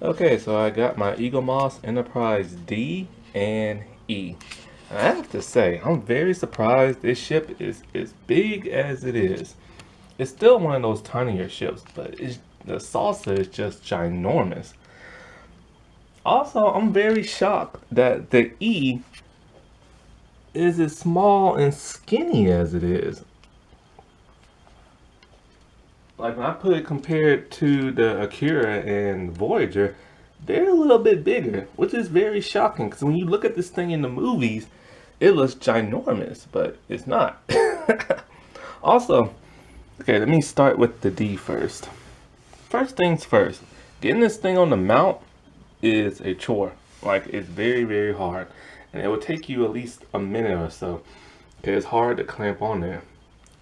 Okay, so I got my eaglemoss Enterprise D and E. And I have to say, I'm very surprised this ship is as big as it is. It's still one of those tinier ships, but the salsa is just ginormous. Also, I'm very shocked that the E is as small and skinny as it is. Like when I put it compared to the Akira and Voyager, they're a little bit bigger, which is very shocking because when you look at this thing in the movies, it looks ginormous, but it's not. Also, okay, let me start with the D first. First things first, getting this thing on the mount is a chore. Like it's very, very hard. And it will take you at least a minute or so. It's hard to clamp on there.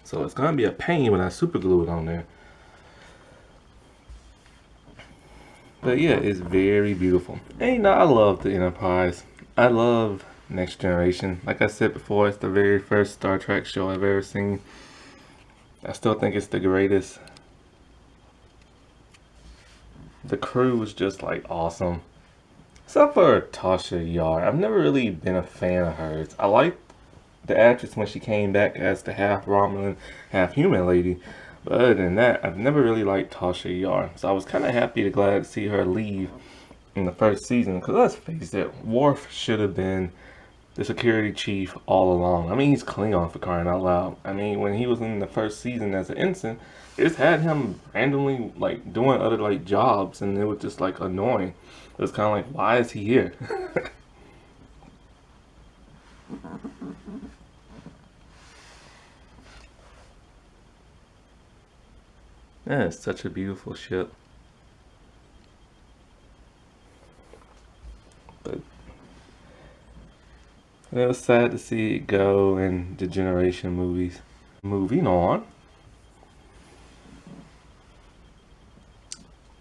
So it's gonna be a pain when I super glue it on there. But yeah, it's very beautiful. And you know, I love the Enterprise. I love Next Generation. Like I said before, it's the very first Star Trek show I've ever seen. I still think it's the greatest. The crew was just like awesome. Except for Tasha Yar. I've never really been a fan of hers. I liked the actress when she came back as the half Romulan, half human lady. But other than that, I've never really liked Tasha Yar. So I was kind of happy to glad to see her leave in the first season. Because let's face it, Worf should have been the security chief all along. I mean, he's Klingon for crying out loud. I mean, when he was in the first season as an ensign, it just had him randomly like doing other like jobs, and it was just like annoying. It was kind of like, why is he here? That is such a beautiful ship. But it was sad to see it go in the Generation movies. Moving on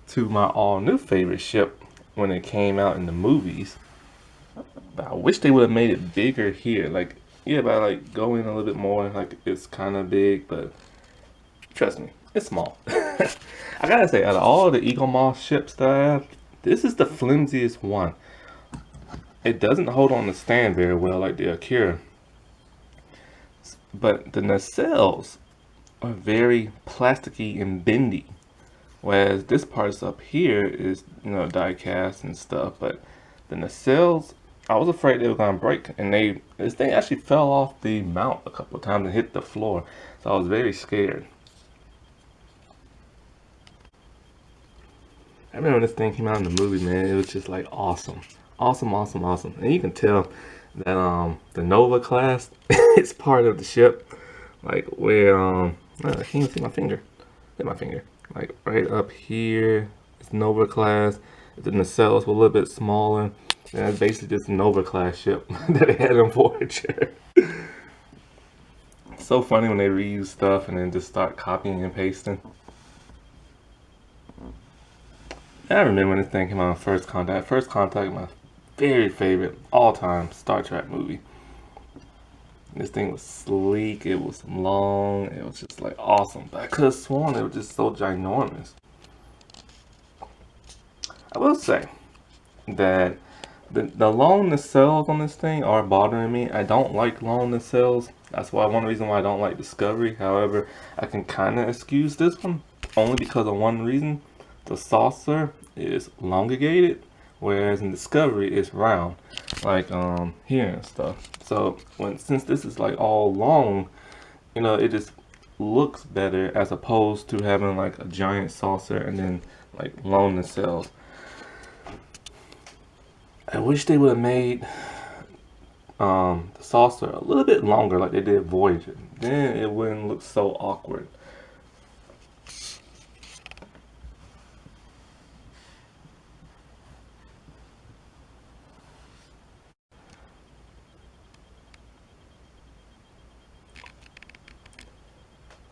to my all new favorite ship when it came out in the movies. But I wish they would have made it bigger here. Like, yeah, by like going a little bit more, like it's kind of big, but trust me, it's small. I gotta say, out of all the Eagle Moss ships that I have, this is the flimsiest one. It doesn't hold on the stand very well like the Akira, but the nacelles are very plasticky and bendy. Whereas this part up here is, die cast and stuff, but the nacelles, I was afraid they were gonna break, and this thing actually fell off the mount a couple of times and hit the floor, so I was very scared. I remember when this thing came out in the movie, man, it was just like awesome, awesome, awesome, awesome, and you can tell that the Nova class is part of the ship, like where I can't even see my finger, hit my finger, like right up here, it's Nova class. The nacelles were a little bit smaller. And that's basically just a Nova class ship that they had in Voyager. It's so funny when they reuse stuff and then just start copying and pasting. And I remember when this thing came out on First Contact. First Contact, my very favorite all-time Star Trek movie. This thing was sleek, it was long, it was just like awesome. But I could have sworn it was just so ginormous. I will say that the long nacelles on this thing are bothering me. I don't like long nacelles. That's why one reason why I don't like Discovery. However, I can kind of excuse this one only because of one reason. The saucer is elongated, whereas in Discovery it's round, like here and stuff. So since this is like all long, it just looks better as opposed to having like a giant saucer and then like long nacelles. I wish they would have made the saucer a little bit longer like they did Voyager. Then it wouldn't look so awkward.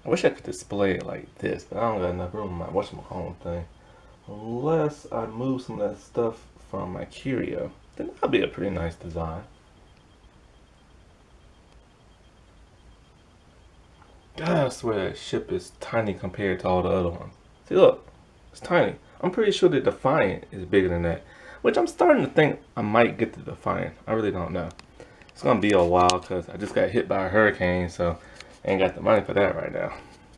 I wish I could display it like this, but I don't got enough room in my whatchamacallit thing. Unless I move some of that stuff from my curio, then that'll be a pretty nice design. God, I swear that ship is tiny compared to all the other ones. See, look, it's tiny. I'm pretty sure the Defiant is bigger than that. Which I'm starting to think I might get the Defiant. I really don't know. It's gonna be a while because I just got hit by a hurricane, so I ain't got the money for that right now.